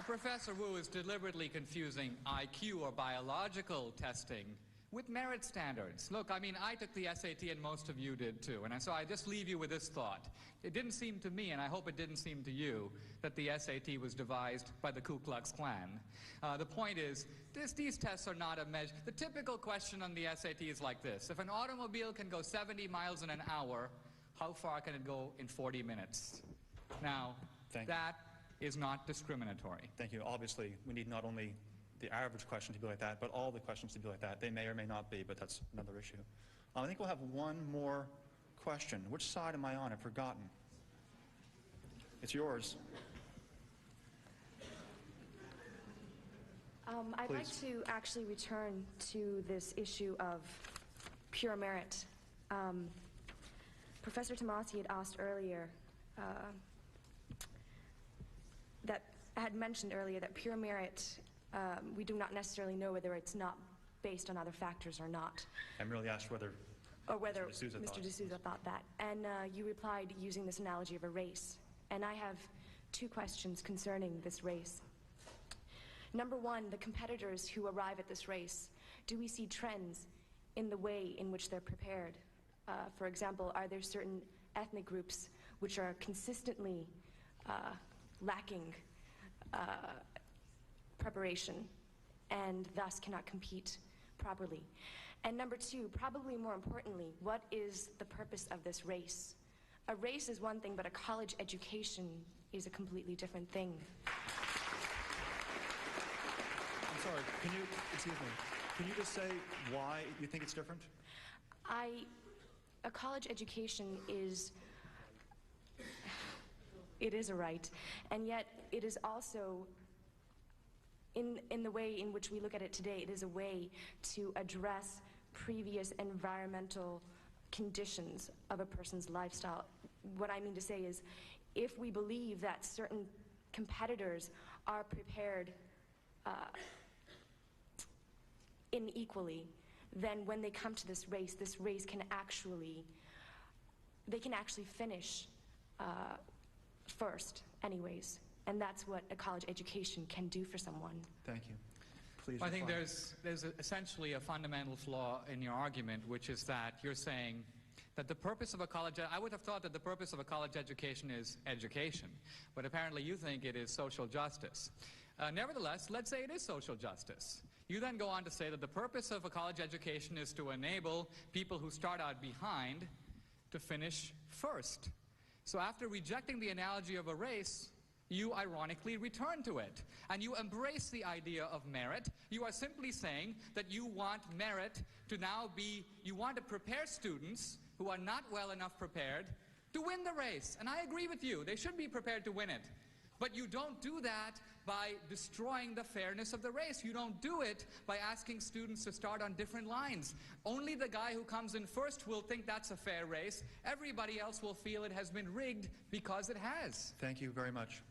Professor Wu is deliberately confusing IQ or biological testing with merit standards. Look, I mean, I took the SAT and most of you did too, and so I just leave you with this thought. It didn't seem to me, and I hope it didn't seem to you, that the SAT was devised by the Ku Klux Klan. The point is, these tests are not a measure. The typical question on the SAT is like this. If an automobile can go 70 miles in an hour, how far can it go in 40 minutes? Now, that is not discriminatory. Thank you. Obviously, we need not only the average question to be like that, but all the questions to be like that. They may or may not be, but that's another issue. I think we'll have one more question. Which side am I on? I've forgotten. It's yours. I'd like to actually return to this issue of pure merit. Professor Tomasi had asked earlier, had mentioned earlier that pure merit, we do not necessarily know whether it's not based on other factors or not. I merely asked whether Mr. D'Souza thought that. And you replied using this analogy of a race. And I have two questions concerning this race. Number one, the competitors who arrive at this race, do we see trends in the way in which they're prepared? For example, are there certain ethnic groups which are consistently lacking preparation and thus cannot compete properly? And number two, probably more importantly, what is the purpose of this race? A race is one thing, but a college education is a completely different thing. I'm sorry, can you just say why you think it's different? A college education is a right, and yet it is also, in the way in which we look at it today, it is a way to address previous environmental conditions of a person's lifestyle. What I mean to say is, if we believe that certain competitors are prepared unequally, then when they come to this race can actually, they can actually finish first anyways. And that's what a college education can do for someone. Thank you. Please. I think there's essentially a fundamental flaw in your argument, which is that you're saying that the purpose of a college, I would have thought that the purpose of a college education is education, but apparently you think it is social justice. Nevertheless, let's say it is social justice. You then go on to say that the purpose of a college education is to enable people who start out behind to finish first. So after rejecting the analogy of a race, you ironically return to it, and you embrace the idea of merit. You are simply saying that you want merit to now be, you want to prepare students who are not well enough prepared to win the race. And I agree with you, they should be prepared to win it. But you don't do that by destroying the fairness of the race. You don't do it by asking students to start on different lines. Only the guy who comes in first will think that's a fair race. Everybody else will feel it has been rigged because it has. Thank you very much.